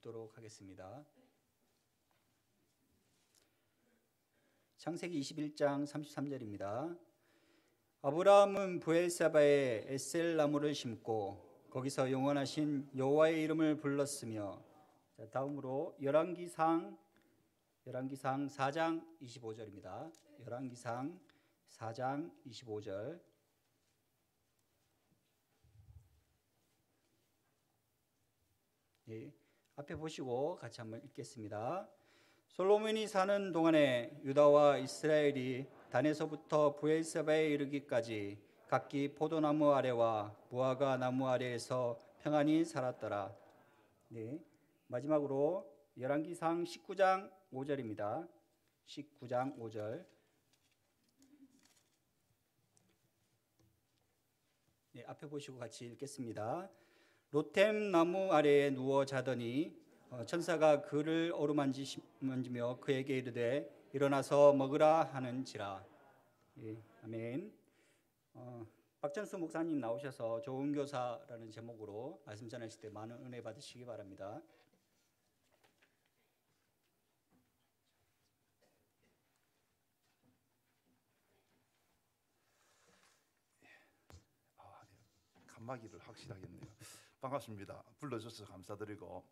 읽도록 하겠습니다. 창세기 21장 33절입니다. 아브라함은 부엘세바에 에셀 나무를 심고 거기서 영원하신 여호와의 이름을 불렀으며. 다음으로 열왕기상 4장 25절입니다. 열왕기상 4장 25절. 예, 앞에 보시고 같이 한번 읽겠습니다. 솔로몬이 사는 동안에 유다와 이스라엘이 단에서부터 부엘세바에 이르기까지 각기 포도나무 아래와 무화과 나무 아래에서 평안히 살았더라. 네, 마지막으로 열왕기상 19장 5절입니다. 19장 5절. 네, 앞에 보시고 같이 읽겠습니다. 로템 나무 아래에 누워 자더니 천사가 그를 어루만지며 그에게 이르되 일어나서 먹으라 하는지라. 예, 아멘. 박전수 목사님 나오셔서 좋은 교사라는 제목으로 말씀 전하실 때 많은 은혜 받으시기 바랍니다. 칸막이를 확실하겠네요. 반갑습니다. 불러주셔서 감사드리고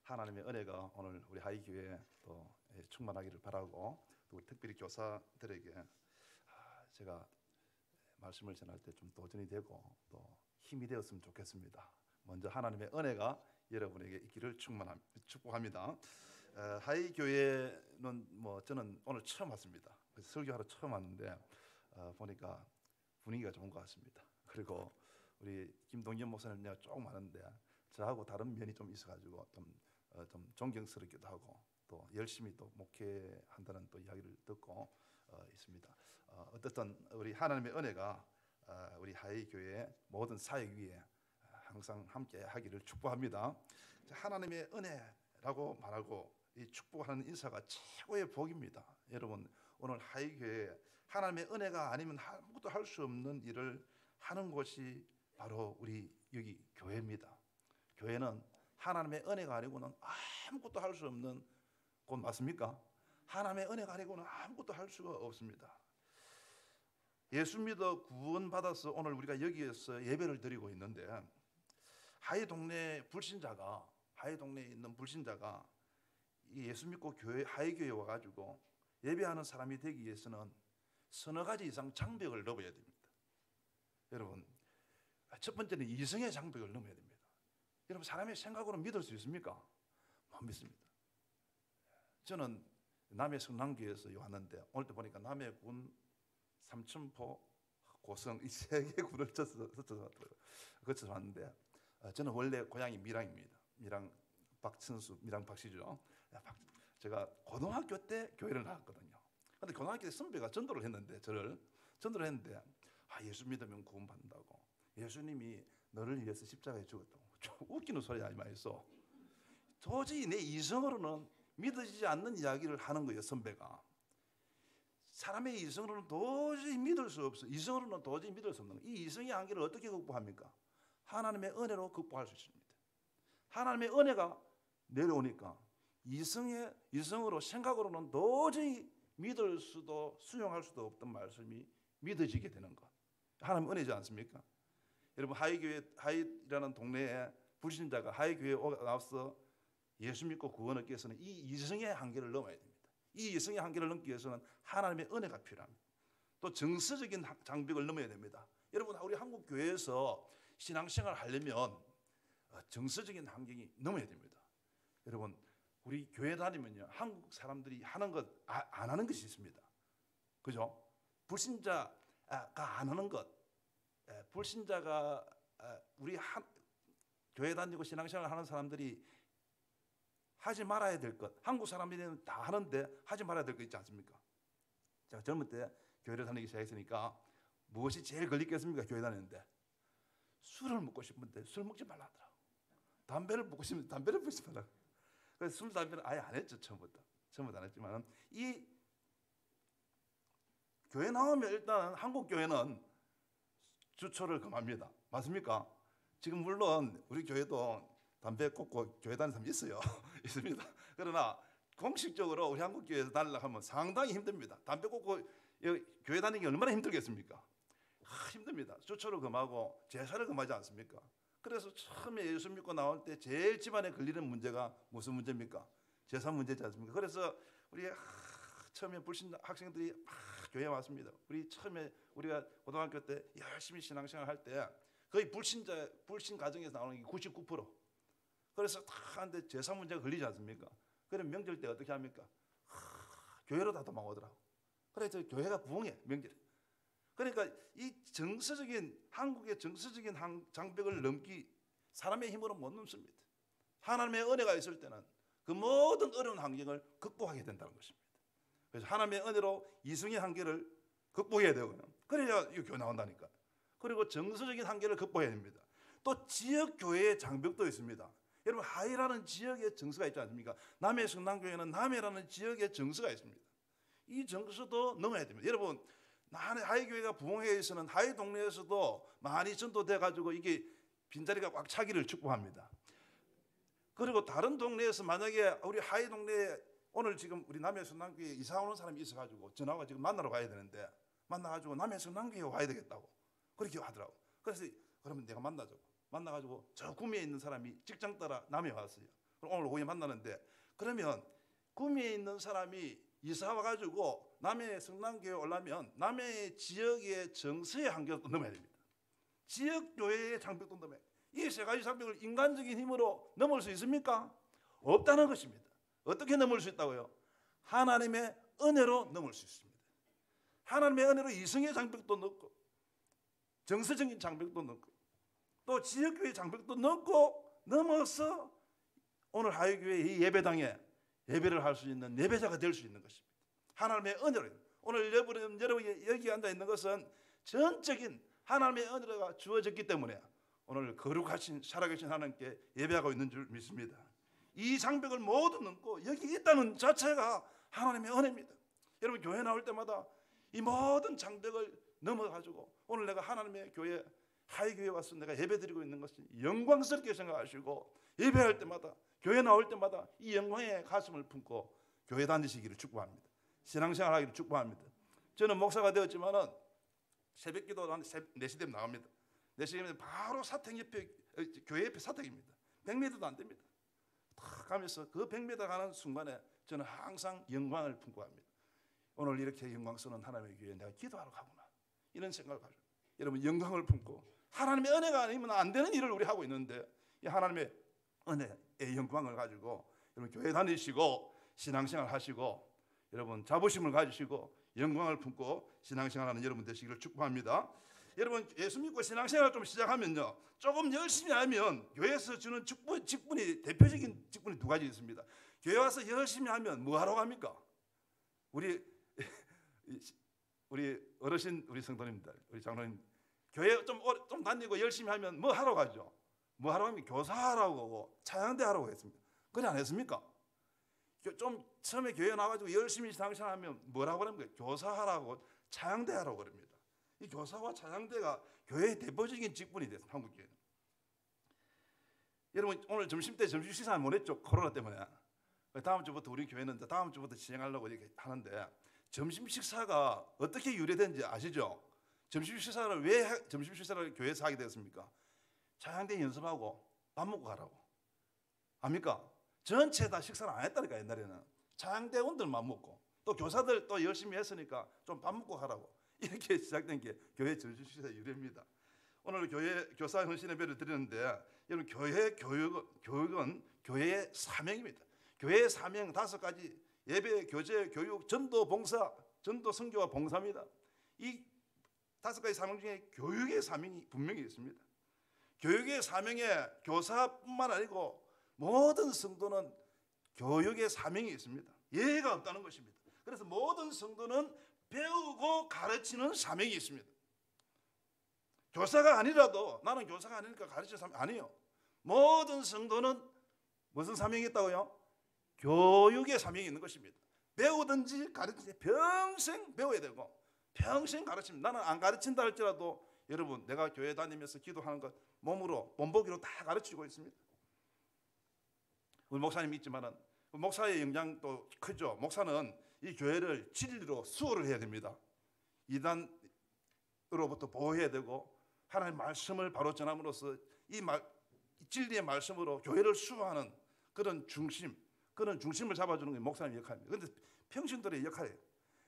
하나님의 은혜가 오늘 우리 하이교회 또 충만하기를 바라고, 또 우리 특별히 교사들에게 제가 말씀을 전할 때 좀 도전이 되고 또 힘이 되었으면 좋겠습니다. 먼저 하나님의 은혜가 여러분에게 있기를 축복합니다. 하이교회는 저는 오늘 처음 왔습니다. 그래서 설교하러 처음 왔는데 보니까 분위기가 좋은 것 같습니다. 그리고 우리 김동현 목사님 내가 조금 아는데 저하고 다른 면이 좀 있어가지고 좀 존경스럽기도 하고 또 열심히 또 목회한다는 또 이야기를 듣고 있습니다. 어떻든 우리 하나님의 은혜가 우리 하이교회 모든 사역 위에 항상 함께 하기를 축복합니다. 하나님의 은혜라고 말하고 이 축복하는 인사가 최고의 복입니다. 여러분, 오늘 하이교회 하나님의 은혜가 아니면 아무것도 할 수 없는 일을 하는 곳이 바로 우리 여기 교회입니다. 교회는 하나님의 은혜가 아니고는 아무것도 할 수 없는 곳 맞습니까? 하나님의 은혜가 아니고는 아무것도 할 수가 없습니다. 예수 믿어 구원받아서 오늘 우리가 여기에서 예배를 드리고 있는데, 하이 동네에 있는 불신자가 이 예수 믿고 하이 교회에 와가지고 예배하는 사람이 되기 위해서는 서너 가지 이상 장벽을 넘어야 됩니다. 여러분, 첫 번째는 이성의 장벽을 넘어야 됩니다. 여러분, 사람의 생각으로 믿을 수 있습니까? 못 믿습니다. 저는 남해 성남교에서 왔는데 오늘 때 보니까 남해군, 삼천포, 고성 이 세 개 군을 거쳐서 왔는데 저는 원래 고향이 밀양입니다. 밀양 박씨죠. 제가 고등학교 때 교회를 나왔거든요. 근데 고등학교 때 선배가 전도를 했는데 예수 믿으면 구원받는다고, 예수님이 너를 위해서 십자가에 죽었다고. 좀 웃기는 소리 하지 마이소. 도저히 내 이성으로는 믿어지지 않는 이야기를 하는 거예요. 선배가 사람의 이성으로는 도저히 믿을 수 없어. 이성으로는 도저히 믿을 수 없는 거예요. 이 이성의 한계를 어떻게 극복합니까? 하나님의 은혜로 극복할 수 있습니다. 하나님의 은혜가 내려오니까 이성으로 생각으로는 도저히 믿을 수도 수용할 수도 없던 말씀이 믿어지게 되는 것. 하나님 은혜지 않습니까? 여러분, 하이라는 동네에 불신자가 하이교회에 나와서 예수 믿고 구원 얻기 위해서는 이 이성의 한계를 넘어야 됩니다. 이 이성의 한계를 넘기 위해서는 하나님의 은혜가 필요합니다. 또 정서적인 장벽을 넘어야 됩니다. 여러분, 우리 한국 교회에서 신앙생활을 하려면 정서적인 환경이 넘어야 됩니다. 여러분, 우리 교회 다니면요, 한국 사람들이 하는 것 안 하는 것이 있습니다. 그죠? 불신자가 안 하는 것, 불신자가 우리 교회 다니고 신앙생활 하는 사람들이 하지 말아야 될 것, 한국 사람들은 다 하는데 하지 말아야 될 것 있지 않습니까? 제가 젊을 때 교회를 다니기 시작했으니까 무엇이 제일 걸리겠습니까? 교회 다니는데 술을 먹고 싶은데 술 먹지 말라 하더라고. 담배를 먹고 싶은데 담배를 피우지 말라. 그래서 술, 담배는 아예 안 했죠. 처음부터 안 했지만 이 교회 나오면 일단 한국 교회는 주초를 금합니다. 맞습니까? 지금 물론 우리 교회도 담배 꽂고 교회 다니는 사람이 있어요. 있습니다. 그러나 공식적으로 우리 한국교회에서 다니려고 하면 상당히 힘듭니다. 담배 꽂고 교회 다니기 얼마나 힘들겠습니까? 힘듭니다. 수초를 금하고 제사를 금하지 않습니까? 그래서 처음에 예수 믿고 나올 때 제일 집안에 걸리는 문제가 무슨 문제입니까? 제사 문제지 않습니까? 그래서 우리 처음에 불신 학생들이 막 교회에 왔습니다. 우리 처음에 우리가 고등학교 때 열심히 신앙생활 할 때 거의 불신 가정에서 나오는 게 99%. 그래서 다 하는데 제사 문제가 걸리지 않습니까? 그럼 명절 때 어떻게 합니까? 교회로 다 도망오더라고. 그래서 교회가 부흥해 명절. 그러니까 이 정서적인 한국의 정서적인 장벽을 넘기 사람의 힘으로 못 넘습니다. 하나님의 은혜가 있을 때는 그 모든 어려운 환경을 극복하게 된다는 것입니다. 그래서 하나님의 은혜로 이승의 한계를 극복해야 되고요. 그래야 이 교회 나온다니까. 그리고 정서적인 한계를 극복해야 됩니다. 또 지역 교회의 장벽도 있습니다. 여러분 하이라는 지역의 정서가 있지 않습니까? 남해 성남교회는 남해라는 지역의 정서가 있습니다. 이 정서도 넘어야 됩니다. 여러분 하이교회가 부흥회에 있어서는 하이 동네에서도 많이 전도돼 가지고 이게 빈자리가 꽉 차기를 축복합니다. 그리고 다른 동네에서 만약에 우리 하이 동네에 오늘 지금 우리 남해 성남교회에 이사 오는 사람이 있어가지고 전화가 지금 만나러 가야 되는데 만나가지고 남해 성남교회에 와야 되겠다고 그렇게 하더라고. 그래서 그러면 내가 만나가지고 저 구미에 있는 사람이 직장 따라 남해 왔어요. 그럼 오늘 오후에 만나는데 그러면 구미에 있는 사람이 이사 와가지고 남해 성남교회에 오려면 남해 지역의 정서의 한계도 넘어야 됩니다. 지역 교회의 장벽도 넘어야 됩니다. 이 세 가지 장벽을 인간적인 힘으로 넘을 수 있습니까? 없다는 것입니다. 어떻게 넘을 수 있다고요? 하나님의 은혜로 넘을 수 있습니다. 하나님의 은혜로 이성의 장벽도 넘고 정서적인 장벽도 넘고 또 지역교회 장벽도 넘어서 오늘 하이교회 이 예배당에 예배를 할 수 있는 예배자가 될 수 있는 것입니다. 하나님의 은혜로. 오늘 여러분이 여기 앉아 있는 것은 전적인 하나님의 은혜가 주어졌기 때문에 오늘 거룩하신 살아계신 하나님께 예배하고 있는 줄 믿습니다. 이 장벽을 모두 넘고 여기 있다는 자체가 하나님의 은혜입니다. 여러분 교회 나올 때마다 이 모든 장벽을 넘어가지고 오늘 내가 하나님의 교회 하이교회 와서 내가 예배드리고 있는 것이 영광스럽게 생각하시고 예배할 때마다 교회 나올 때마다 이 영광의 가슴을 품고 교회 다니시기를 축복합니다. 신앙생활 하기를 축복합니다. 저는 목사가 되었지만은 새벽기도 한 4시 되면 나갑니다. 4시 되면 바로 사택 옆에 교회 옆에 사택입니다. 100m도 안 됩니다. 탁 가면서 그 100m 가는 순간에 저는 항상 영광을 품고 갑니다. 오늘 이렇게 영광스러운 하나님의 교회에 내가 기도하러 가구나 이런 생각을 가지고 여러분 영광을 품고 하나님의 은혜가 아니면 안 되는 일을 우리 하고 있는데 이 하나님의 은혜의 영광을 가지고 여러분 교회 다니시고 신앙생활 하시고 여러분 자부심을 가지시고 영광을 품고 신앙생활하는 여러분 되시기를 축복합니다. 여러분 예수 믿고 신앙생활 좀 시작하면요 조금 열심히 하면 교회에서 주는 직분이 대표적인 직분이 두 가지 있습니다. 교회 와서 열심히 하면 뭐 하러 갑니까? 우리 어르신 우리 성도님들 우리 장로님 교회 좀 다니고 열심히 하면 뭐 하러 가죠? 뭐 하러 가면 교사하라고 하고 찬양대 하라고 했습니다. 그래 안 했습니까? 좀 처음에 교회 나와가지고 열심히 신앙생활하면 뭐라고 합니까? 교사하라고 찬양대 하라고 그럽니다. 이 교사와 찬양대가 교회의 대표적인 직분이 됐습니다. 한국 교회는. 여러분 오늘 점심 때 점심 식사 못 했죠? 코로나 때문에. 다음 주부터 우리 교회는 다음 주부터 진행하려고 이렇게 하는데 점심 식사가 어떻게 유래된지 아시죠? 점심 식사를 교회에서 하게 됐습니까? 찬양대 연습하고 밥 먹고 가라고. 압니까? 전체 다 식사를 안 했다니까 옛날에는. 찬양대원들만 먹고 또 교사들 또 열심히 했으니까 좀 밥 먹고 가라고. 이렇게 시작된 게 교회 점심 식사 유래입니다. 오늘 교회 교사 헌신 예배를 드리는데 여러분 교회 교육은 교회의 사명입니다. 교회의 사명 5가지 예배, 교제, 교육, 전도, 봉사, 전도, 선교와 봉사입니다. 이 5가지 사명 중에 교육의 사명이 분명히 있습니다. 교육의 사명에 교사뿐만 아니고 모든 성도는 교육의 사명이 있습니다. 예외가 없다는 것입니다. 그래서 모든 성도는 배우고 가르치는 사명이 있습니다. 교사가 아니라도 나는 교사가 아니니까 가르칠 사명 아니에요. 모든 성도는 무슨 사명이 있다고요? 교육의 사명이 있는 것입니다. 배우든지 가르치든지 평생 배워야 되고 평생 가르칩니다. 나는 안 가르친다 할지라도 여러분 내가 교회 다니면서 기도하는 것 몸으로 본보기로 다 가르치고 있습니다. 우리 목사님 있지만은 목사의 영향도 크죠. 목사는 이 교회를 진리로 수호를 해야 됩니다. 이단으로부터 보호해야 되고 하나님의 말씀을 바로 전함으로써 이 진리의 말씀으로 교회를 수호하는 그런 중심을 잡아주는 게 목사님의 역할입니다. 그런데 평신도의 역할이에요.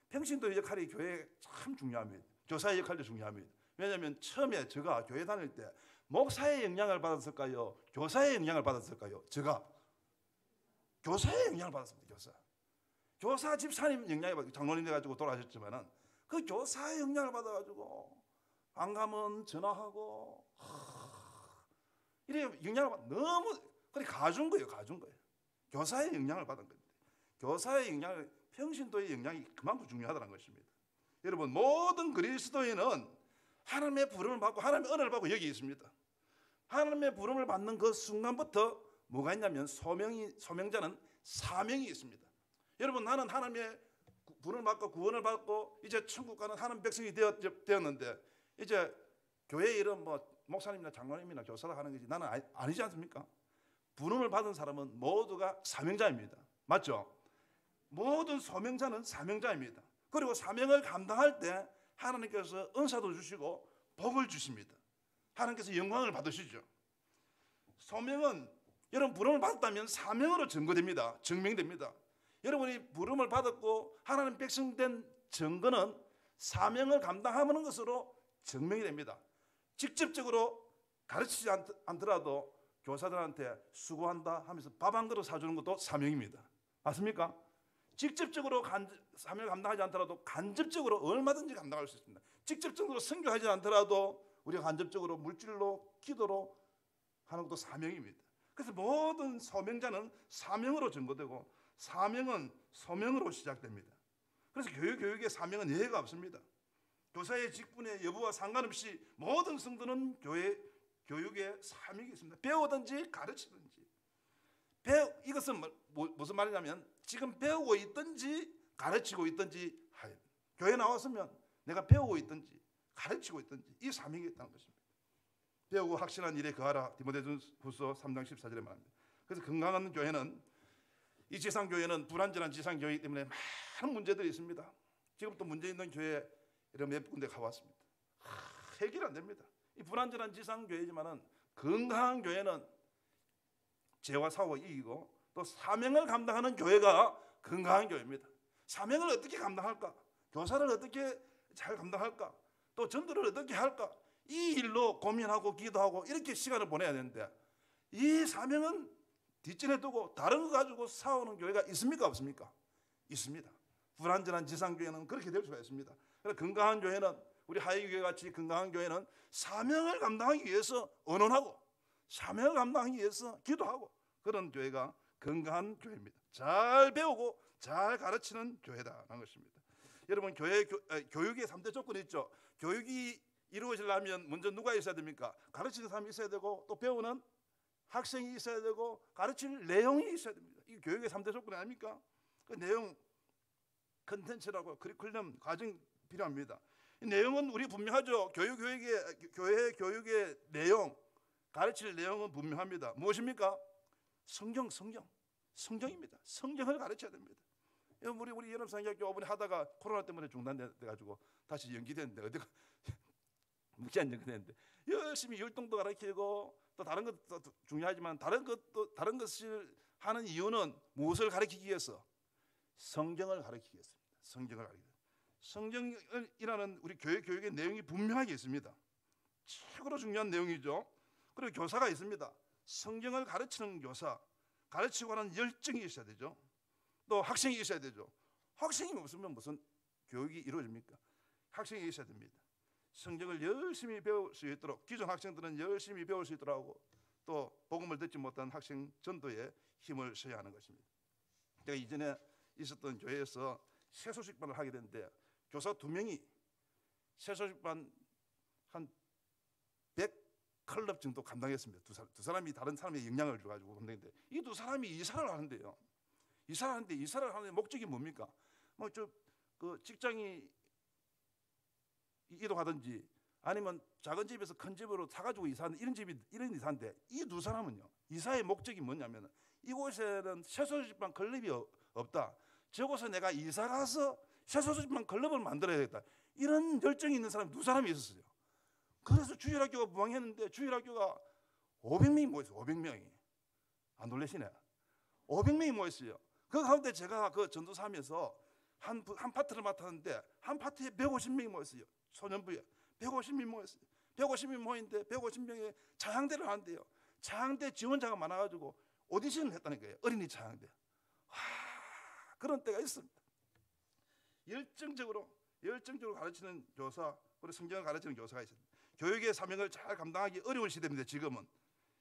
평신도의 역할이 교회에 참 중요합니다. 교사의 역할도 중요합니다. 왜냐하면 처음에 제가 교회 다닐 때 목사의 영향을 받았을까요? 교사의 영향을 받았을까요? 제가 교사의 영향을 받았습니다. 교사 집사님 영향을 받고 장로님 돼가지고 돌아가셨지만은 그 교사의 영향을 받아가지고 안 가면 전화하고 이래 영향을 받 너무 그래 가준 거예요. 교사의 영향을 받은 겁니다. 교사의 영향을 평신도의 영향이 그만큼 중요하다는 것입니다. 여러분 모든 그리스도인은 하나님의 부름을 받고 하나님의 은혜를 받고 여기 있습니다. 하나님의 부름을 받는 그 순간부터 뭐가 있냐면 소명자는 사명이 있습니다. 여러분 나는 하나님의 부름을 받고 구원을 받고 이제 천국 가는 하나님 백성이 되었는데 이제 교회 일은 뭐 목사님이나 장로님이나 교사라 하는 것이 나는 아니지 않습니까? 부름을 받은 사람은 모두가 사명자입니다. 맞죠? 모든 소명자는 사명자입니다. 그리고 사명을 감당할 때 하나님께서 은사도 주시고 복을 주십니다. 하나님께서 영광을 받으시죠. 소명은 여러분 부름을 받았다면 사명으로 증명됩니다. 여러분이 부름을 받았고 하나님 백성 된 증거는 사명을 감당하는 것으로 증명이 됩니다. 직접적으로 가르치지 않더라도 교사들한테 수고한다 하면서 밥 한 그릇 사주는 것도 사명입니다. 맞습니까? 직접적으로 사명을 감당하지 않더라도 간접적으로 얼마든지 감당할 수 있습니다. 직접적으로 선교하지 않더라도 우리가 간접적으로 물질로 기도로 하는 것도 사명입니다. 그래서 모든 소명자는 사명으로 증거되고 사명은 소명으로 시작됩니다. 그래서 교육의 사명은 예외가 없습니다. 교사의 직분의 여부와 상관없이 모든 성도는 교육의 사명이 있습니다. 배우든지 가르치든지. 이것은 무슨 말이냐면 지금 배우고 있든지 가르치고 있든지 교회 나왔으면 내가 배우고 있든지 가르치고 있든지 이 사명이 있다는 것입니다. 배우고 확신한 일에 거하라. 디모데후서 3장 14절에 말합니다. 그래서 건강한 교회는 이 지상교회는 불완전한 지상교회이기 때문에 많은 문제들이 있습니다. 지금부터 문제 있는 교회 이런 몇 군데 가봤습니다. 해결이 안 됩니다. 이 불완전한 지상교회지만은 건강한 교회는 죄와 사고가 이기고 또 사명을 감당하는 교회가 건강한 교회입니다. 사명을 어떻게 감당할까? 교사를 어떻게 잘 감당할까? 또 전도를 어떻게 할까? 이 일로 고민하고 기도하고 이렇게 시간을 보내야 되는데 이 사명은 뒷전에 두고 다른 거 가지고 싸우는 교회가 있습니까? 없습니까? 있습니다. 불완전한 지상교회는 그렇게 될 수가 있습니다. 그래서 건강한 교회는 우리 하이교회 같이 건강한 교회는 사명을 감당하기 위해서 언론하고 사명을 감당하기 위해서 기도하고 그런 교회가 건강한 교회입니다. 잘 배우고 잘 가르치는 교회다라는 것입니다. 여러분 교육의 3대 조건이 있죠. 교육이 이루어지려면 먼저 누가 있어야 됩니까? 가르치는 사람이 있어야 되고 또 배우는 학생이 있어야 되고 가르칠 내용이 있어야 됩니다. 이 교육의 3대 조건이 아닙니까? 그 내용 컨텐츠라고 커리큘럼 과정이 필요합니다. 이 내용은 우리 분명하죠. 교회 교육의 내용, 가르칠 내용은 분명합니다. 무엇입니까? 성경입니다. 성경을 가르쳐야 됩니다. 우리 연합성경학교 이번에 하다가 코로나 때문에 중단돼가지고 다시 연기됐는데 어디가 무기한 연기됐는데 열심히 율동도 가르치고 또 다른 것도 중요하지만 다른 것을 하는 이유는 무엇을 가르치기 위해서? 성경을 가르치기 위해서입니다. 성경이라는 우리 교육의 내용이 분명하게 있습니다. 최고로 중요한 내용이죠. 그리고 교사가 있습니다. 성경을 가르치는 교사, 가르치고 하는 열정이 있어야 되죠. 또 학생이 있어야 되죠. 학생이 없으면 무슨 교육이 이루어집니까? 학생이 있어야 됩니다. 성경을 열심히 배울 수 있도록 기존 학생들은 열심히 배울 수 있도록 또 복음을 듣지 못한 학생 전도에 힘을 써야 하는 것입니다. 제가 이전에 있었던 교회에서 새소식반을 하게 됐는데 교사 2명이 새소식반 한 100클럽 정도 감당했습니다. 두 사람이 다른 사람의 영향을 줘가지고 감당했는데 이 두 사람이 이사를 하는데요. 이사를 하는 목적이 뭡니까? 그 직장이 이동하든지 아니면 작은 집에서 큰 집으로 사가지고 이사하는 이런 이사인데 이 두 사람은요 이사의 목적이 뭐냐면 이곳에는 새소집만 클럽이 없다. 저곳에 내가 이사 가서 새소집만 클럽을 만들어야겠다. 이런 열정이 있는 사람이 두 사람이 있었어요. 그래서 주일학교가 부흥했는데 주일학교가 500명이 모였어요. 500명이. 안 놀라시네. 500명이 모였어요. 그 가운데 제가 그 전도사하면서 한 파트를 맡았는데 한 파트에 150명이 모였어요. 소년부에 150명이 모였어요. 150명이 모였는데 150명의 차양대를 하는데요. 차양대 지원자가 많아가지고 오디션을 했다는 거예요. 어린이 차양대. 그런 때가 있습니다. 열정적으로 가르치는 교사, 그리고 성경을 가르치는 교사가 있습니다. 교육의 사명을 잘 감당하기 어려운 시대입니다. 지금은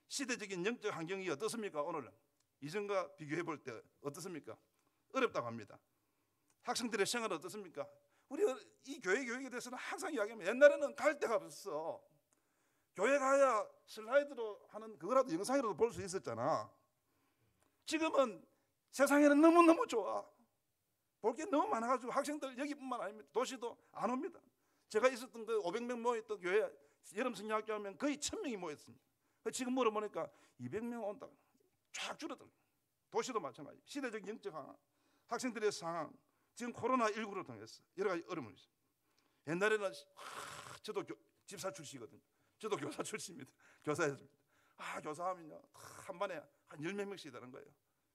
시대적인 영적 환경이 어떻습니까? 오늘은 이전과 비교해 볼 때 어떻습니까? 어렵다고 합니다. 학생들의 생활은 어떻습니까? 우리 이 교육에 대해서는 항상 이야기합니다. 옛날에는 갈 데가 없었어. 교회 가야 슬라이드로 하는 그거라도 영상이라도 볼 수 있었잖아. 지금은 세상에는 너무너무 좋아. 볼 게 너무 많아가지고 학생들 여기뿐만 아닙니다. 도시도 안 옵니다. 제가 있었던 그 500명 모였던 교회 여름 성경학교 하면 거의 1000명이 모였습니다. 지금 물어보니까 200명 온다. 쫙 줄어들어요. 도시도 마찬가지. 시대적 영적 상황, 학생들의 상황, 지금 코로나19로 통해서 여러 가지 어려움이 있어요. 옛날에는 저도 집사 출신이거든요. 저도 교사 출신입니다. 교사였습니다. 교사하면요 한 반에 한 10몇 명씩 되는 거예요.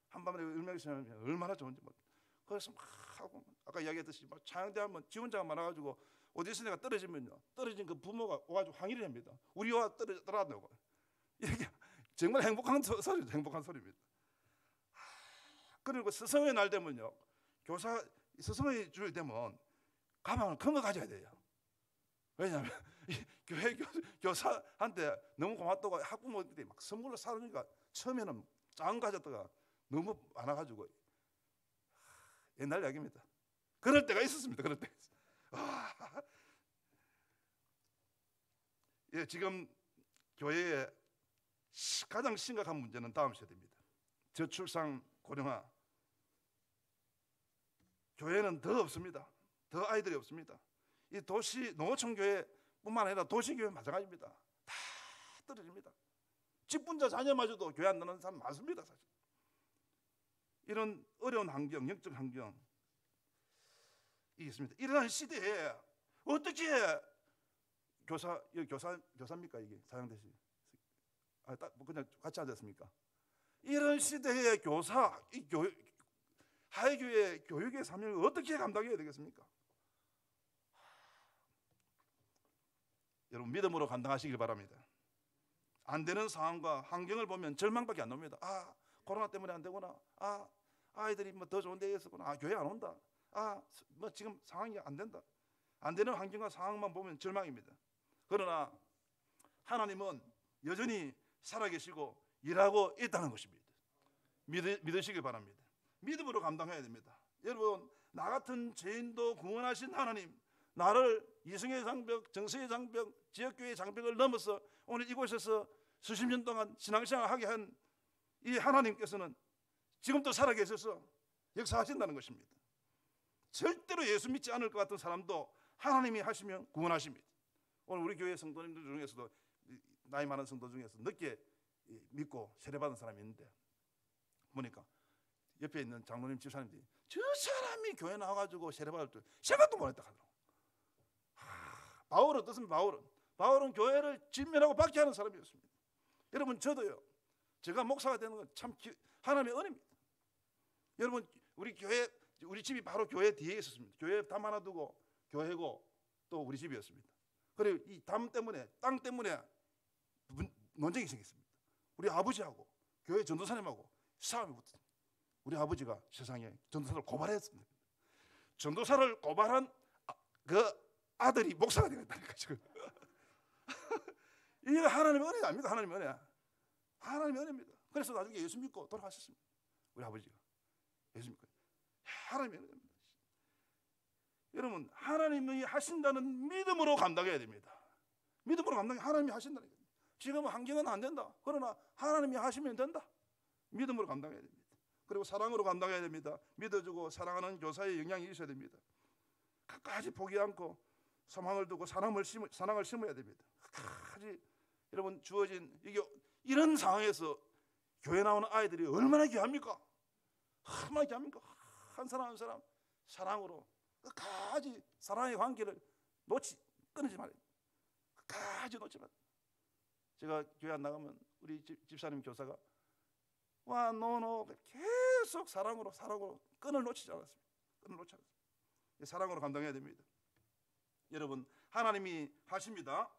한 반에 10명씩 하면 얼마나 좋은지 모르겠어요. 그래서 막 하고 아까 이야기했듯이 막 차양대 하면 지원자가 많아가지고 오디션에가 떨어지면요 떨어진 그 부모가 와가지고 항의를 합니다. 우리와 떨어졌다고. 이게 정말 행복한 소리죠. 행복한 소리입니다. 그리고 스승의 날 되면요 교사 스승의 주일 되면 가방을 큰 거 가져야 돼요. 왜냐하면 교회 교사한테 너무 고맙다고 학부모들이 막 선물을 사주니까 처음에는 작은 거 가졌다가 너무 많아가지고 옛날 이야기입니다. 그럴 때가 있었습니다. 그럴 때. 예, 지금 교회의 가장 심각한 문제는 다음 세대입니다. 저출산 고령화. 교회는 더 없습니다. 더 아이들이 없습니다. 이 도시 농어촌 교회뿐만 아니라 도시 교회 마찬가지입니다. 다 떨어집니다. 직분자 자녀마저도 교회 안 나오는 사람 많습니다. 사실. 이런 어려운 환경, 영적 환경이 있습니다. 이러한 시대에 어떻게 교사입니까 이게 사양대시? 그냥 같이 앉았습니까? 이런 시대에 교사, 하회교회 교육의 사명을 어떻게 감당해야 되겠습니까? 여러분 믿음으로 감당하시길 바랍니다. 안 되는 상황과 환경을 보면 절망밖에 안 납니다. 코로나 때문에 안 되구나. 아이들이 뭐 더 좋은 데에 있었구나. 교회 안 온다. 뭐 지금 상황이 안 된다. 안 되는 환경과 상황만 보면 절망입니다. 그러나 하나님은 여전히 살아계시고 일하고 있다는 것입니다. 믿으시길 바랍니다. 믿음으로 감당해야 됩니다. 여러분 나 같은 죄인도 구원하신 하나님, 나를 이성의 장벽, 정서의 장벽, 지역교회의 장벽을 넘어서 오늘 이곳에서 수십 년 동안 신앙생활을 하게 한 이 하나님께서는 지금도 살아계셔서 역사하신다는 것입니다. 절대로 예수 믿지 않을 것 같은 사람도 하나님이 하시면 구원하십니다. 오늘 우리 교회 성도님들 중에서도 나이 많은 성도 중에서 늦게 믿고 세례받은 사람이 있는데 보니까 옆에 있는 장로님 집사님들이 저 사람이 교회 나와가지고 세례받을 때 생각도 못했다 하더라고. 바울은 어떻습니까? 바울은 교회를 진멸하고 박해하는 사람이었습니다. 여러분 저도요. 제가 목사가 되는 건 참 하나님의 은혜입니다. 여러분 우리 집이 바로 교회 뒤에 있었습니다. 교회 담 하나 두고 교회고 또 우리 집이었습니다. 그리고 이 담 때문에 땅 때문에 논쟁이 생겼습니다. 우리 아버지하고 교회 전도사님하고 싸움이 붙었습니다. 우리 아버지가 세상에 전도사를 고발했습니다. 전도사를 고발한 그 아들이 목사가 되겠다니까 지금. 이게 하나님의 은혜 아닙니까? 하나님의 은혜. 하나님의 은혜입니다. 그래서 나중에 예수 믿고 돌아가셨습니다. 우리 아버지가 예수 믿고 하나님의 은혜입니다. 여러분 하나님이 하신다는 믿음으로 감당해야 됩니다. 믿음으로 감당해 하나님이 하신다는 거예요. 지금 환경은 안 된다. 그러나 하나님이 하시면 된다. 믿음으로 감당해야 됩니다. 그리고 사랑으로 감당해야 됩니다. 믿어주고 사랑하는 교사의 영향이 있어야 됩니다. 끝까지 포기 않고 소망을 두고 사랑을 심어야 됩니다. 끝까지 여러분 주어진 이런 상황에서 교회 나오는 아이들이 얼마나 귀합니까? 얼마나 귀합니까? 한 사람 한 사람 사랑으로 끝까지 사랑의 관계를 끊이지 말아요. 끝까지 놓지 말아요. 제가 교회 안 나가면 우리 집사님 교사가 와 노노 계속 사랑으로 끈을 놓치지 않았습니다. 끈을 놓지 않았습니다. 사랑으로 감당해야 됩니다. 여러분, 하나님이 하십니다.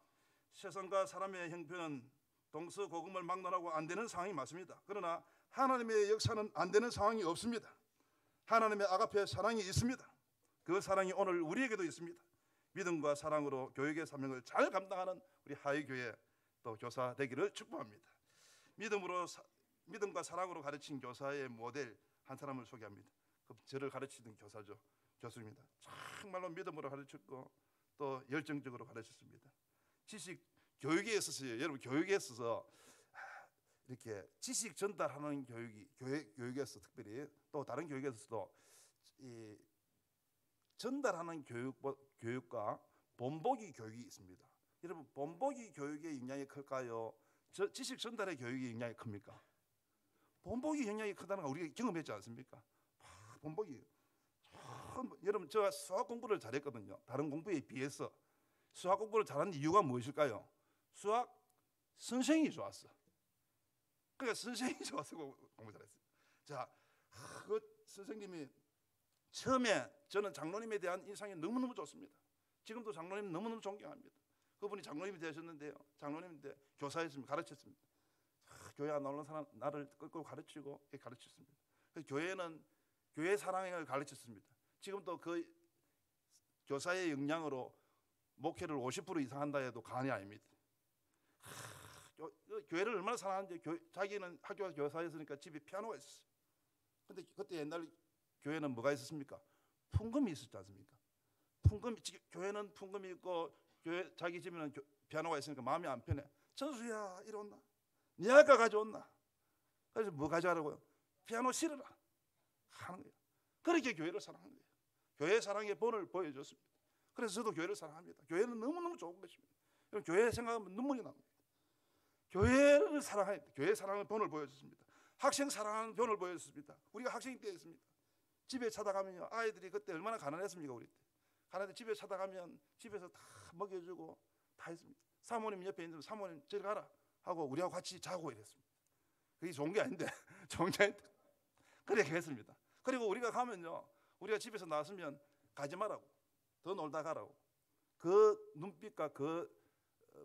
세상과 사람의 형편은 동서고금을 막론하고 안 되는 상황이 맞습니다. 그러나 하나님의 역사는 안 되는 상황이 없습니다. 하나님의 아가페 사랑이 있습니다. 그 사랑이 오늘 우리에게도 있습니다. 믿음과 사랑으로 교육의 사명을 잘 감당하는 우리 하이교회 또 교사 되기를 축복합니다. 믿음과 사랑으로 가르친 교사의 모델 한 사람을 소개합니다. 저를 가르치던 교수입니다. 정말로 믿음으로 가르쳤고 또 열정적으로 가르쳤습니다. 지식 교육에 있어서요. 여러분, 교육에 있어서 이렇게 지식 전달하는 교육에서 특별히 또 다른 교육에서도 이 전달하는 교육과 본보기 교육이 있습니다. 여러분, 본보기 교육의 영향이 클까요? 지식 전달의 교육의 영향이 큽니까? 본보기 영향이 크다는 거 우리가 경험했지 않습니까? 본보기. 여러분, 제가 수학 공부를 잘했거든요. 다른 공부에 비해서 수학 공부를 잘한 이유가 무엇일까요? 수학 선생님이 좋았어. 그러니까 선생님이 좋아서 공부 잘했어요. 자, 그 선생님이 처음에 저는 장로님에 대한 인상이 너무너무 좋습니다. 지금도 장로님 너무너무 존경합니다. 그분이 장로님이 되셨는데요. 장로님인데 교사였습니다. 가르쳤습니다. 교회 안 나오는 사람 나를 끌고 가르치고 가르쳤습니다. 그래서 교회는 교회 사랑을 가르쳤습니다. 지금도 그 교사의 역량으로 목회를 50% 이상 한다 해도 과언이 아닙니다. 교회를 얼마나 사랑하는지. 자기는 학교 교사였으니까 집에 피아노가 있었어요. 근데 그때 옛날 교회는 뭐가 있었습니까? 풍금이 있었지 않습니까? 교회는 풍금이 있고 자기 집에는 피아노가 있으니까 마음이 안 편해. 천수야 이리 온나? 네 아까 가져온나? 그래서 뭐 가져가라고요? 피아노 실어라 하는 거예요. 그렇게 교회를 사랑하는 거예요. 교회 사랑의 본을 보여줬습니다. 그래서 저도 교회를 사랑합니다. 교회는 너무너무 좋은 것입니다. 교회 생각하면 눈물이 납니다. 교회를 사랑해야 돼. 교회 사랑의 본을 보여줬습니다. 학생 사랑하는 본을 보여줬습니다. 우리가 학생 때였습니다. 집에 찾아가면요, 아이들이 그때 얼마나 가난했습니까? 우리 때 가난한데 집에 찾아가면 집에서 다 먹여주고 다 했습니다. 사모님 옆에 있는 사모님 저리 가라 하고 우리하고 같이 자고 이랬습니다. 그게 좋은 게 아닌데 좋은 게 아닌데 그렇게 했습니다. 그리고 우리가 가면요, 우리가 집에서 나왔으면 가지 말라고, 더 놀다 가라고. 그 눈빛과 그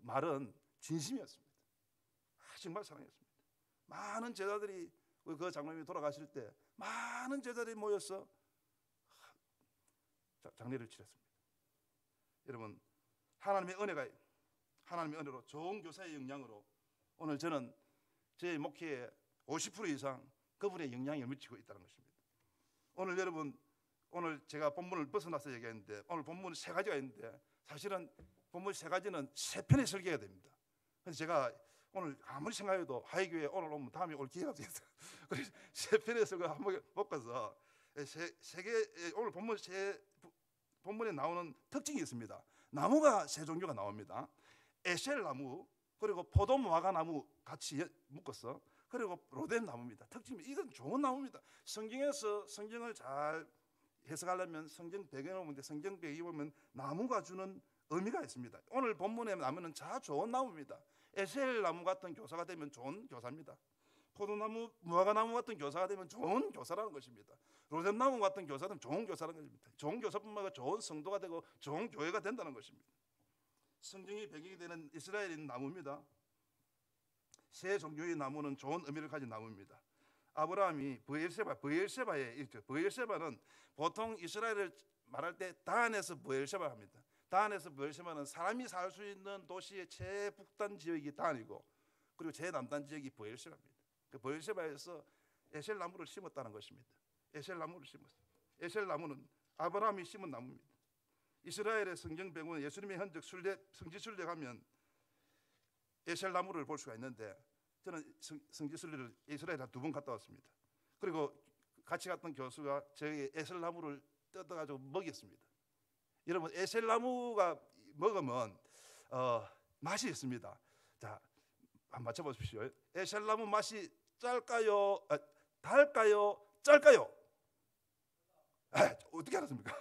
말은 진심이었습니다. 정말 사랑했습니다. 많은 제자들이 그 장로님이 돌아가실 때 많은 제자들이 모여서 장례를 치렀습니다. 여러분, 하나님의 은혜로 좋은 교사의 영향으로 오늘 저는 제 목회의 50% 이상 그분의 영향을 미치고 있다는 것입니다. 오늘 여러분, 오늘 제가 본문을 벗어나서 얘기했는데 오늘 본문은 세 가지가 있는데 사실은 본문 세 가지는 세 편의 설계가 됩니다. 그래서 제가 오늘 아무리 생각해도 하이교회 오늘 오면 다음에 올 기회가 없어요. 그래서 세 편의 설계 한번 묶어서 오늘 본문에 나오는 특징이 있습니다. 나무가 세 종류가 나옵니다. 에셀 나무, 그리고 포도무화과 나무 같이 묶어서, 그리고 로뎀 나무입니다. 특징이 이건 좋은 나무입니다. 성경에서 성경을 잘 해석하려면 성경 배경을 보면 성경 배경을 보면 나무가 주는 의미가 있습니다. 오늘 본문의 나무는 자 좋은 나무입니다. 에셀 나무 같은 교사가 되면 좋은 교사입니다. 포도나무, 무화과 나무 같은 교사가 되면 좋은 교사라는 것입니다. 로뎀 나무 같은 교사는 좋은 교사라는 것입니다. 좋은 교사뿐만 아니라 좋은 성도가 되고 좋은 교회가 된다는 것입니다. 성경이 배경이 되는 이스라엘인 나무입니다. 세 종류의 나무는 좋은 의미를 가진 나무입니다. 아브라함이 브엘세바에 있죠. 브엘세바는 보통 이스라엘을 말할 때 단에서 브엘세바 합니다. 단에서 브엘세바는 사람이 살 수 있는 도시의 최북단 지역이 단이고, 그리고 최남단 지역이 브엘세바입니다. 그 브엘세바에서 에셀 나무를 심었다는 것입니다. 에셀 나무를 심었어요. 에셀 나무는 아브라함이 심은 나무입니다. 이스라엘의 성경 배경은 예수님의 흔적 성지순례 가면 에셀 나무를 볼 수가 있는데, 저는 성지순례를 이스라엘에 한 2번 갔다 왔습니다. 그리고 같이 갔던 교수가 저에게 에셀 나무를 뜯어가지고 먹였습니다. 여러분, 에셀 나무가 먹으면 맛이 있습니다. 자, 한번 맞춰보십시오. 에셀 나무 맛이 짤까요? 달까요? 짤까요? 어떻게 알았습니까?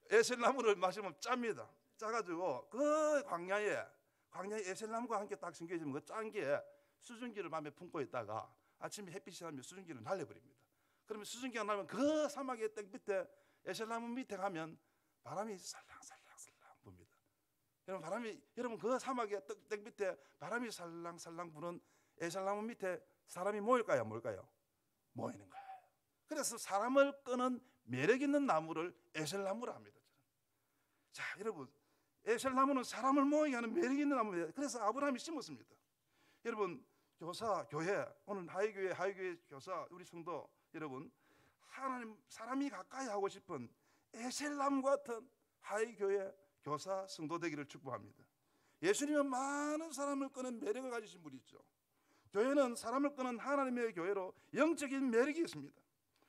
에셀나무를 마시면 짭니다. 짜가지고 그 광야에 에셀나무가 함께 딱 심겨지면 그 짠 게 수증기를 밤에 품고 있다가 아침에 햇빛이 나면 수증기를 날려버립니다. 그러면 수증기가 나면 그 사막의 땡 밑에 에셀나무 밑에 가면 바람이 살랑살랑 붑니다. 여러분 그 사막의 땡 밑에 바람이 살랑살랑 부는 에셀나무 밑에 사람이 모일까요? 뭘까요? 모이는 거예요. 그래서 사람을 끄는 매력 있는 나무를 에셀나무라 합니다. 자, 여러분, 에셀나무는 사람을 모이게 하는 매력 있는 나무예요. 그래서 아브라함이 심었습니다. 여러분, 교사, 교회, 오늘 하이교회 교사, 우리 성도 여러분, 하나님 사람이 가까이 하고 싶은 에셀나무 같은 하이교회 교사 성도 되기를 축복합니다. 예수님은 많은 사람을 끄는 매력을 가지신 분이죠. 교회는 사람을 끄는 하나님의 교회로 영적인 매력이 있습니다.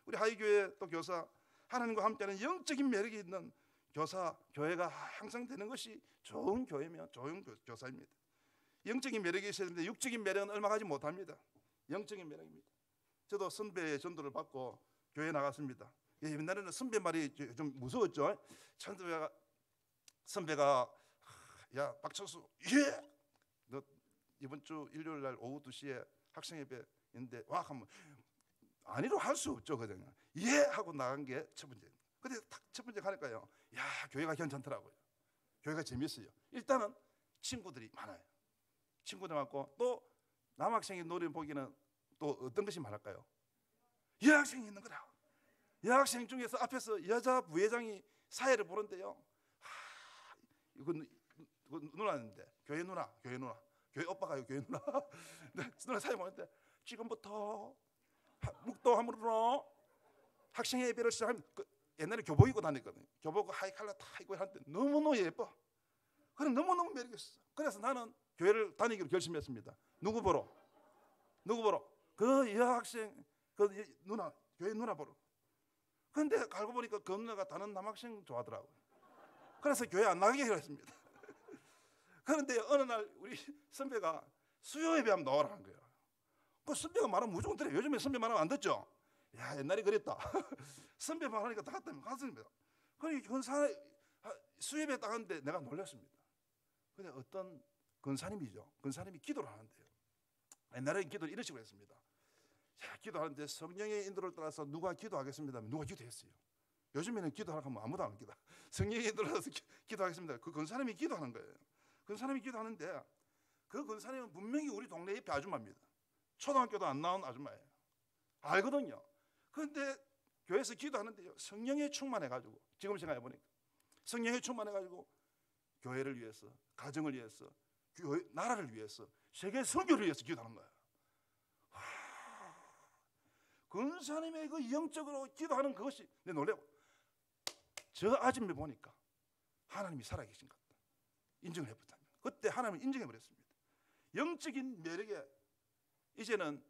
우리 하이교회 또 교사, 하나님과 함께하는 영적인 매력이 있는 교사, 교회가 항상 되는 것이 좋은 교회며 좋은 교사입니다. 영적인 매력이 있어야 되는데 육적인 매력은 얼마 가지 못합니다. 영적인 매력입니다. 저도 선배의 전도를 받고 교회에 나갔습니다. 옛날에는 선배 말이 좀 무서웠죠. 선배가 야 박철수, 예, 너 이번 주 일요일 날 오후 2시에 학생 예배 있는데 와 하면 아니로 할 수 없죠. 그냥 예 하고 나간 게 첫 번째. 근데 첫 번째 가니까요, 야 교회가 괜찮더라고요. 교회가 재밌어요. 일단은 친구들이 많아요. 친구들 많고 또 남학생이 노래 보기는 또 어떤 것이 많을까요? 여학생이 있는 거라. 여학생 중에서 앞에서 여자 부회장이 사회를 보는데요. 이건 누나인데 교회 누나, 교회 오빠가요, 교회 누나. 누나 사회 보는데 지금부터 묵도함으로 학생회 예배를 시작하면 옛날에 교복 입고 다녔거든요. 교복 하이칼라 다 입고 하는데 너무너무 예뻐. 그럼 너무너무 매력있어. 그래서 나는 교회를 다니기로 결심했습니다. 누구 보러? 그 여학생 그 누나, 교회 누나 보러. 그런데 알고 보니까 그 누나가 다른 남학생 좋아하더라고요. 그래서 교회 안 나가기로 했습니다. 그런데 어느 날 우리 선배가 수요 예배하면 나오라는 거예요. 그 선배가 말하면 무조건 들어요. 요즘에 선배 말하면 안 듣죠. 야 옛날에 그랬다. 선배 말하니까 다 갔습니다. 그러니까 수요 예배 딱 하는데 내가 놀랐습니다. 근데 어떤 근사님이죠. 근사님이 기도를 하는데요. 옛날에 기도를 이런 식으로 했습니다. 자, 기도하는데 성령의 인도를 따라서 누가 기도하겠습니다. 누가 기도했어요. 요즘에는 기도하라고 하면 아무도 안 합니다. 성령의 인도를 따라서 기도하겠습니다. 그 근사님이 기도하는 거예요. 근사님이 기도하는데 그 근사님은 분명히 우리 동네 옆에 아줌마입니다. 초등학교도 안 나온 아줌마예요. 알거든요. 그런데 교회에서 기도하는데요, 성령에 충만해가지고, 지금 생각해 보니까 성령에 충만해가지고 교회를 위해서, 가정을 위해서, 교회, 나라를 위해서, 세계 선교를 위해서 기도하는 거예요. 근사님의 그 영적으로 기도하는 그것이 내 놀래고, 저 아줌마 보니까 하나님이 살아계신 것 같다 인정을 해버렸다. 그때 하나님을 인정해버렸습니다. 영적인 매력에 이제는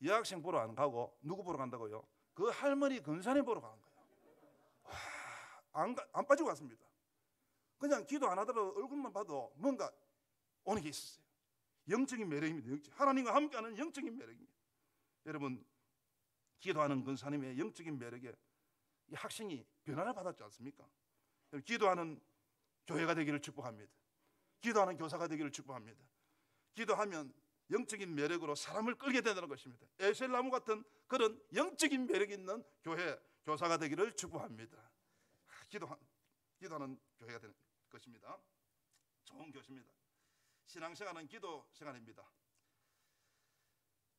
여학생 보러 안 가고 누구 보러 간다고요? 그 할머니 근사님 보러 가는 거예요. 안 빠지고 갔습니다. 그냥 기도 안 하더라도 얼굴만 봐도 뭔가 오는 게 있었어요. 영적인 매력입니다. 하나님과 함께하는 영적인 매력입니다. 여러분, 기도하는 근사님의 영적인 매력에 이 학생이 변화를 받았지 않습니까? 기도하는 교회가 되기를 축복합니다. 기도하는 교사가 되기를 축복합니다. 기도하면 영적인 매력으로 사람을 끌게 된다는 것입니다. 에셀나무 같은 그런 영적인 매력 있는 교회, 교사가 되기를 축복합니다. 기도하는 교회가 되는 것입니다. 좋은 교수입니다. 신앙생활은 기도 시간입니다.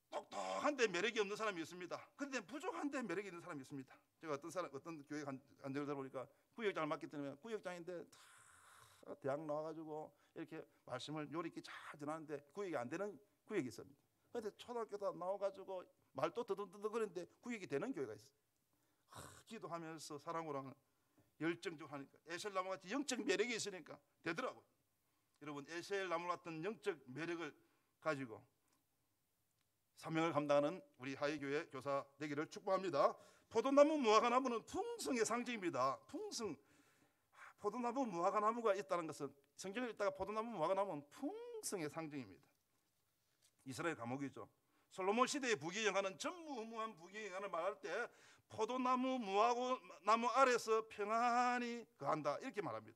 똑똑한데 매력이 없는 사람이 있습니다. 그런데 부족한데 매력이 있는 사람이 있습니다. 제가 어떤 교회 간증을 들어보니까 구역장을 맡기 때문에 구역장인데 다 대학 나와가지고 이렇게 말씀을 요리 있게 잘 전하는데 구역이 안 되는 구역이 있습니다. 그런데 초등학교도 나와가지고 말도 더듬더듬거리는데 구역이 되는 교회가 있어요. 기도하면서 사랑으로 하는 열정적으로 하니까 에셀나무 같이 영적 매력이 있으니까 되더라고요. 여러분, 에셀나무 같은 영적 매력을 가지고 사명을 감당하는 우리 하이교회 교사 되기를 축복합니다. 포도나무 무화과나무는 풍성의 상징입니다. 풍성. 포도나무 무화과나무가 있다는 것은 성경을 읽다가 포도나무 무화과나무는 풍성의 상징입니다. 이스라엘 감옥이죠. 솔로몬 시대의 부귀영화는 전무후무한 부귀영화를 말할 때 포도나무 무화과 나무 아래서 평안히 거한다 이렇게 말합니다.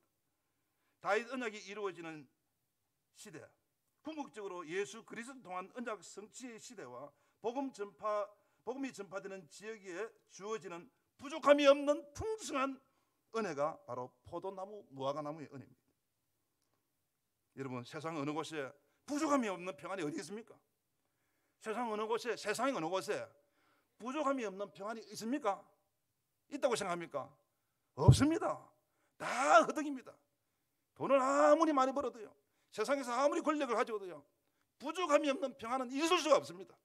다윗 언약이 이루어지는 시대, 궁극적으로 예수 그리스도 통한 언약 성취의 시대와 복음이 전파되는 지역에 주어지는 부족함이 없는 풍성한 은혜가 바로 포도나무 무화과나무의 은혜입니다. 여러분, 세상 어느 곳에 부족함이 없는 평안이 어디 있습니까? 세상의 어느 곳에 부족함이 없는 평안이 있습니까? 있다고 생각합니까? 없습니다. 다 허덕입니다. 돈을 아무리 많이 벌어도요, 세상에서 아무리 권력을 가져도요, 부족함이 없는 평안은 있을 수가 없습니다.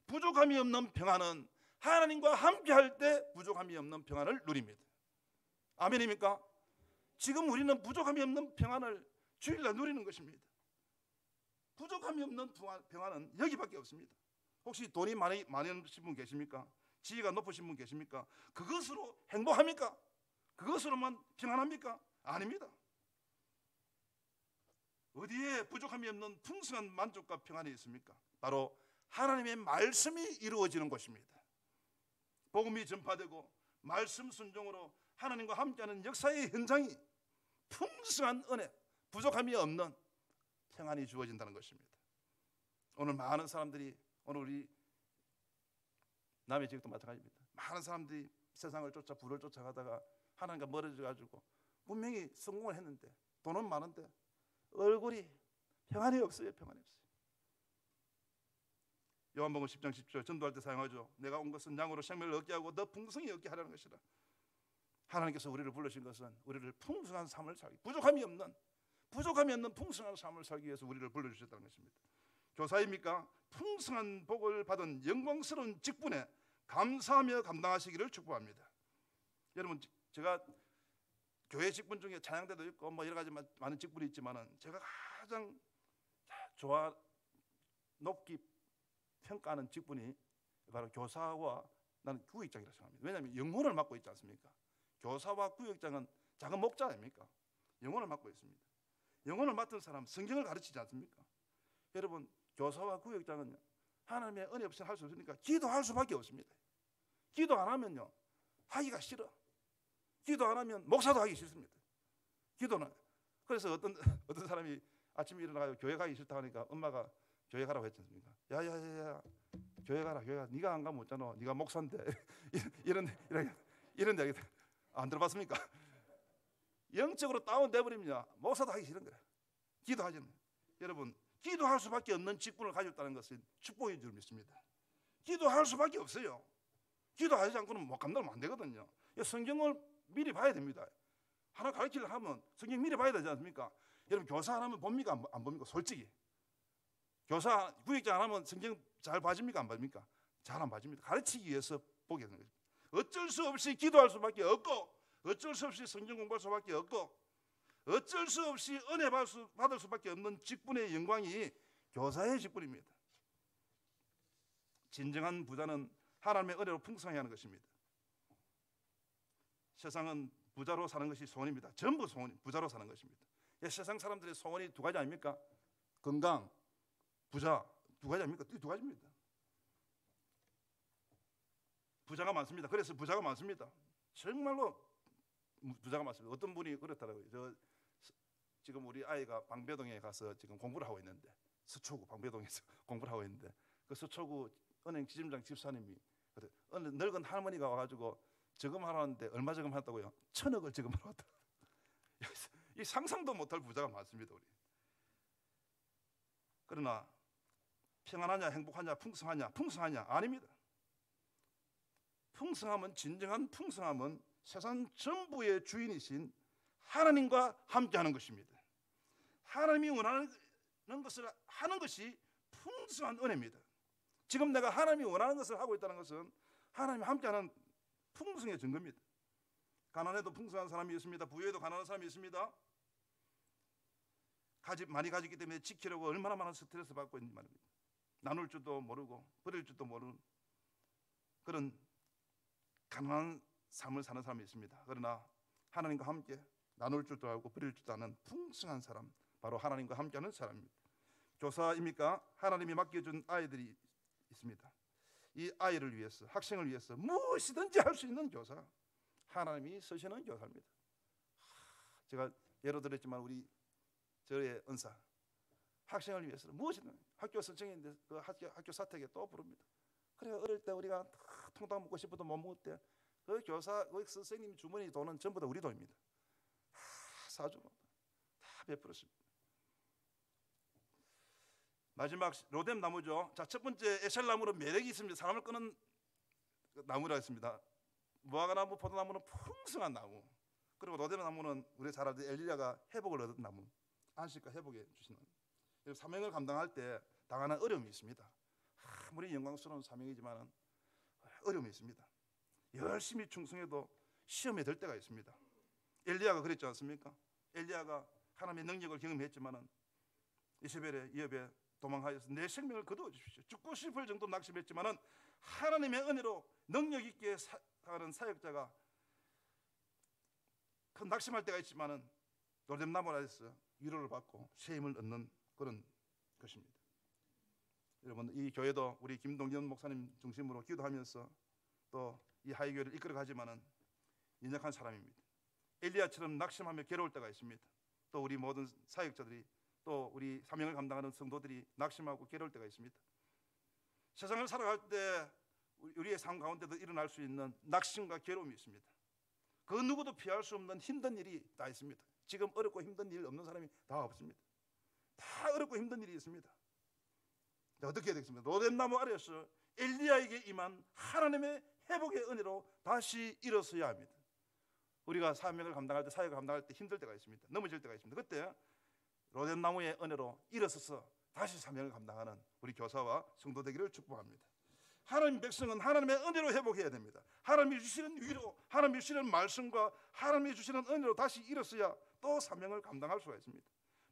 부족함이 없는 평안은 하나님과 함께할 때 부족함이 없는 평안을 누립니다. 아멘입니까? 지금 우리는 부족함이 없는 평안을 주일날 누리는 것입니다. 부족함이 없는 평안은 여기밖에 없습니다. 혹시 돈이 많으신 분 계십니까? 지위가 높으신 분 계십니까? 그것으로 행복합니까? 그것으로만 평안합니까? 아닙니다. 어디에 부족함이 없는 풍성한 만족과 평안이 있습니까? 바로 하나님의 말씀이 이루어지는 곳입니다. 복음이 전파되고 말씀 순종으로 하나님과 함께하는 역사의 현장이 풍성한 은혜, 부족함이 없는 평안이 주어진다는 것입니다. 오늘 많은 사람들이, 오늘 우리 남의 지역도 마찬가지입니다. 많은 사람들이 세상을 쫓아 부를 쫓아가다가 하나님과 멀어져 가지고 분명히 성공을 했는데, 돈은 많은데 얼굴이 평안이 없어요. 평안이 없어요. 요한복음 10장 10절 전도할 때 사용하죠. 내가 온 것은 양으로 생명을 얻게 하고 더 풍성히 얻게 하려는 것이라. 하나님께서 우리를 불러신 것은 우리를 풍성한 삶을 살기, 부족함이 없는 풍성한 삶을 살기 위해서 우리를 불러주셨다는 것입니다. 교사입니까? 풍성한 복을 받은 영광스러운 직분에 감사하며 감당하시기를 축복합니다. 여러분, 제가 교회 직분 중에 찬양대도 있고 뭐 여러 가지 많은 직분이 있지만은 제가 가장 높게 평가하는 직분이 바로 교사와 나는 구역장이라고 생각합니다. 왜냐하면 영혼을 맡고 있지 않습니까? 교사와 구역장은 작은 목자 아닙니까? 영혼을 맡고 있습니다. 영혼을 맡은 사람 성경을 가르치지 않습니까? 여러분, 교사와 구역장은 하나님의 은혜 없이는 할 수 없으니까 기도할 수밖에 없습니다. 기도 안 하면요, 하기가 싫어. 기도 안 하면 목사도 하기 싫습니다. 기도는. 그래서 어떤 사람이 아침에 일어나서 교회 가기 싫다 하니까 엄마가 교회 가라고 했지 않습니까? 야야야야, 교회 가라. 네가 안 가면 어쩌노? 네가 목사인데. 이런 이야기 안 들어봤습니까? 영적으로 다운돼 버리면 목사도 하기 싫은 거야. 기도하지 않는. 여러분, 기도할 수밖에 없는 직분을 가졌다는 것은 축복인 줄 믿습니다. 기도할 수밖에 없어요. 기도하지 않고는 감당하면 안 되거든요. 성경을 미리 봐야 됩니다. 하나 가르치려고 하면 성경 미리 봐야 되지 않습니까? 여러분, 교사 안 하면 봅니까? 안 봅니까? 솔직히. 교사, 구역장 안 하면 성경 잘 봐집니까? 안 봐집니까? 잘 안 봐집니다. 가르치기 위해서 보게 되는 거죠. 어쩔 수 없이 기도할 수밖에 없고, 어쩔 수 없이 성경 공부할 수밖에 없고, 어쩔 수 없이 은혜 받을 수밖에 없는 직분의 영광이 교사의 직분입니다. 진정한 부자는 하나님의 은혜로 풍성하게 하는 것입니다. 세상은 부자로 사는 것이 소원입니다. 전부 소원이 부자로 사는 것입니다. 세상 사람들의 소원이 두 가지 아닙니까? 건강, 부자, 두 가지 아닙니까? 두 가지입니다. 부자가 많습니다. 그래서 부자가 많습니다. 정말로 부자가 많습니다. 어떤 분이 그렇더라고요. 지금 우리 아이가 방배동에 가서 지금 공부를 하고 있는데, 서초구 방배동에서 공부를 하고 있는데, 그 서초구 은행 지점장 집사님이 어느 늙은 할머니가 와가지고 저금하라는데 얼마 저금했다고요? 1,000억을 저금하러 왔다. 이 상상도 못할 부자가 많습니다. 우리. 그러나 평안하냐, 행복하냐, 풍성하냐? 아닙니다. 풍성함은, 진정한 풍성함은 세상 전부의 주인이신 하나님과 함께하는 것입니다. 하나님이 원하는 것을 하는 것이 풍성한 은혜입니다. 지금 내가 하나님이 원하는 것을 하고 있다는 것은 하나님이 함께하는 풍성의 증거입니다. 가난해도 풍성한 사람이 있습니다. 부유해도 가난한 사람이 있습니다. 많이 가졌기 때문에 지키려고 얼마나 많은 스트레스 받고 있는지 말입니다. 나눌 줄도 모르고 버릴 줄도 모르는 그런 가난한 삶을 사는 사람이 있습니다. 그러나 하나님과 함께 나눌 줄도 알고 버릴 줄도 아는 풍성한 사람, 바로 하나님과 함께하는 사람입니다. 교사입니까? 하나님이 맡겨준 아이들이 있습니다. 이 아이를 위해서, 학생을 위해서 무엇이든지 할 수 있는 교사, 하나님이 쓰시는 교사입니다. 제가 예로 들었지만 우리 저의 은사, 학생을 위해서 무엇이든, 학교 선생인데 그 학교 사택에 또 부릅니다. 그래, 어릴 때 우리가 통닭 먹고 싶어도 못 먹을 때 그 교사, 그 선생님 주머니 돈은 전부 다 우리 돈입니다. 다 사주고 다 베풀었습니다. 마지막 로뎀 나무죠. 자, 첫 번째 에셀나무는 매력이 있습니다. 사람을 끄는 나무라 했습니다. 무화과 나무, 포도나무는 풍성한 나무. 그리고 로뎀 나무는 우리 잘 알던 엘리야가 회복을 얻은 나무, 안식과 회복해 주시는. 사명을 감당할 때 당하는 어려움이 있습니다. 아무리 영광스러운 사명이지만 어려움이 있습니다. 열심히 충성해도 시험에 들 때가 있습니다. 엘리야가 그랬지 않습니까? 엘리야가 하나님의 능력을 경험했지만은 이세벨의 위협에 도망하여서 내 생명을 거두어 주십시오. 죽고 싶을 정도 낙심했지만은 하나님의 은혜로 능력 있게 사는 사역자가 큰 낙심할 때가 있지만은 로뎀 나무 아래서 위로를 받고 새 힘을 얻는 그런 것입니다. 여러분, 이 교회도 우리 김동현 목사님 중심으로 기도하면서 또 이 하이교회를 이끌어 가지만은 연약한 사람입니다. 엘리야처럼 낙심하며 괴로울 때가 있습니다. 또 우리 모든 사역자들이, 또 우리 사명을 감당하는 성도들이 낙심하고 괴로울 때가 있습니다. 세상을 살아갈 때 우리의 삶 가운데도 일어날 수 있는 낙심과 괴로움이 있습니다. 그 누구도 피할 수 없는 힘든 일이 다 있습니다. 지금 어렵고 힘든 일 없는 사람이 다 없습니다. 다 어렵고 힘든 일이 있습니다. 어떻게 해야 되겠습니까? 로뎀 나무 아래에서 엘리야에게 임한 하나님의 회복의 은혜로 다시 일어서야 합니다. 우리가 사명을 감당할 때, 사역을 감당할 때 힘들 때가 있습니다. 넘어질 때가 있습니다. 그때 로뎀 나무의 은혜로 일어서서 다시 사명을 감당하는 우리 교사와 성도 되기를 축복합니다. 하나님 백성은 하나님의 은혜로 회복해야 됩니다. 하나님이 주시는 위로, 하나님이 주시는 말씀과 하나님이 주시는 은혜로 다시 일어서야 또 사명을 감당할 수가 있습니다.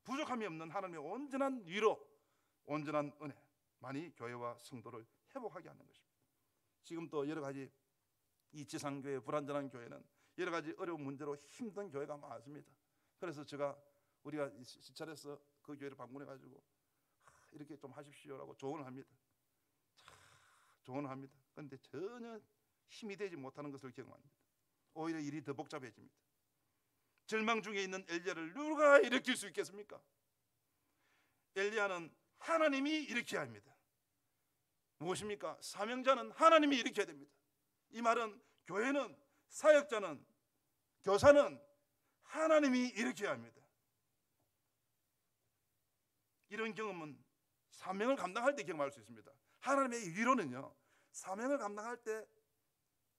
부족함이 없는 하나님의 온전한 위로, 온전한 은혜만이 교회와 성도를 회복하게 하는 것입니다. 지금 또 여러 가지 이 지상교회, 불완전한 교회는 여러 가지 어려운 문제로 힘든 교회가 많습니다. 그래서 우리가 시찰해서 그 교회를 방문해 가지고 이렇게 좀 하십시오라고 조언을 합니다. 조언을 합니다. 그런데 전혀 힘이 되지 못하는 것을 경험합니다. 오히려 일이 더 복잡해집니다. 절망 중에 있는 엘리야를 누가 일으킬 수 있겠습니까? 엘리야는 하나님이 일으켜야 합니다. 무엇입니까? 사명자는 하나님이 일으켜야 됩니다. 이 말은 교회는, 사역자는, 교사는 하나님이 일으켜야 합니다. 이런 경험은 사명을 감당할 때 경험할 수 있습니다. 하나님의 위로는요, 사명을 감당할 때,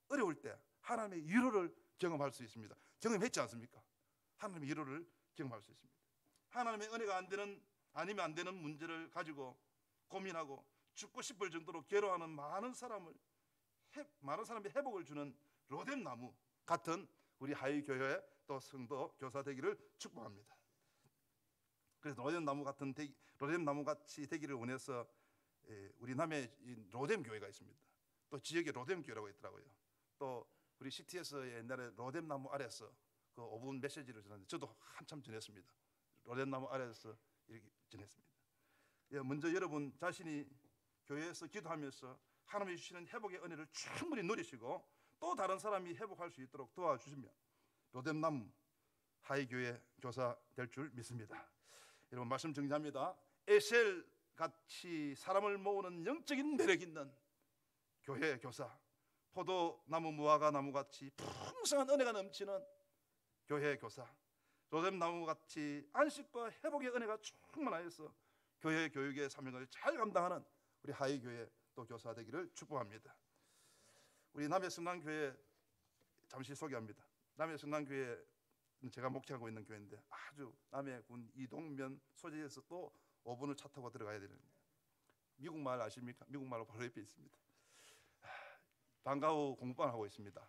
어려울 때 하나님의 위로를 경험할 수 있습니다. 경험했지 않습니까? 하나님의 위로를 경험할 수 있습니다. 하나님의 은혜가 아니면 안 되는 문제를 가지고 고민하고 죽고 싶을 정도로 괴로워하는 많은 사람의 회복을 주는 로뎀 나무 같은 우리 하이 교회 또 성도 교사 되기를 축복합니다. 그래서 로뎀 나무 같이 되기를 원해서 우리 남해 로뎀 교회가 있습니다. 또 지역에 로뎀 교회라고 있더라고요. 또 우리 CT에서 옛날에 로뎀 나무 아래서 그 5분 메시지를 전했는데 저도 한참 전했습니다. 로뎀 나무 아래서 이렇게 전했습니다. 먼저 여러분 자신이 교회에서 기도하면서 하나님이 주시는 회복의 은혜를 충분히 누리시고 또 다른 사람이 회복할 수 있도록 도와주시면 로뎀 나무 하이교회 교사 될 줄 믿습니다. 여러분, 말씀 정리합니다. 에셀 같이 사람을 모으는 영적인 매력 있는 교회 교사, 포도나무, 무화과 나무 같이 풍성한 은혜가 넘치는 교회 교사, 로뎀 나무 같이 안식과 회복의 은혜가 충만하여서 교회 교육의 사명을 잘 감당하는 우리 하이교회 또 교사 되기를 축복합니다. 우리 남해 성남교회 잠시 소개합니다. 남해 성남교회는 제가 목회하고 있는 교회인데 아주 남해군 이동면 소재에서 또 5분을 차 타고 들어가야 되는, 미국말 아십니까? 미국말로 바로 옆에 있습니다. 방과후 공부를 하고 있습니다.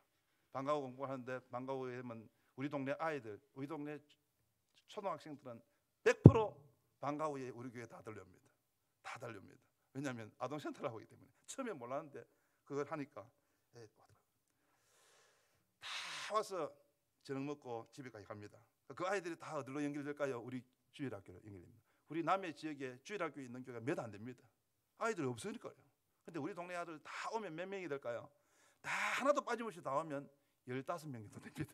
방과후 공부하는데 방과후에 하면 우리 동네 아이들, 우리 동네 초등학생들은 100% 방과후에 우리 교회 다 달려옵니다. 다 달려옵니다. 왜냐하면 아동센터를 하고 있기 때문에. 처음에 몰랐는데 그걸 하니까 다 와서 저녁 먹고 집에까지 갑니다. 그 아이들이 다 어디로 연결될까요? 우리 주일학교로 연결됩니다. 우리 남해 지역에 주일학교에 있는 교회가 몇 안 됩니다. 아이들이 없으니까요. 근데 우리 동네 아들 다 오면 몇 명이 될까요? 다 하나도 빠짐없이 다 오면 15명이 더 됩니다.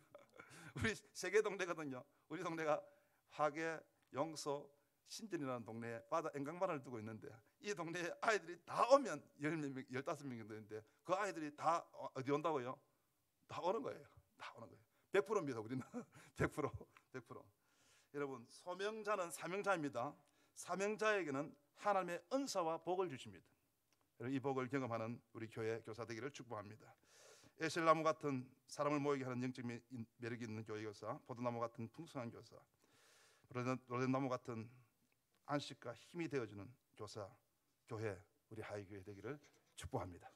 우리 세 개 동네거든요. 우리 동네가 화계, 영서, 신전이라는 동네에 바다 앵강반을 두고 있는데 이 동네에 아이들이 다 오면 10명, 15명이 되는데 그 아이들이 다 어디 온다고요? 다 오는 거예요. 다 오는 거예요. 100%입니다. 우리는 100%, 100%. 여러분, 소명자는 사명자입니다. 사명자에게는 하나님의 은사와 복을 주십니다. 이 복을 경험하는 우리 교회 교사 되기를 축복합니다. 에셀나무 같은 사람을 모이게 하는 영적 매력이 있는 교회 교사, 포도나무 같은 풍성한 교사, 로뎀나무 같은 안식과 힘이 되어주는 교사, 교회, 우리 하이교회 되기를 축복합니다.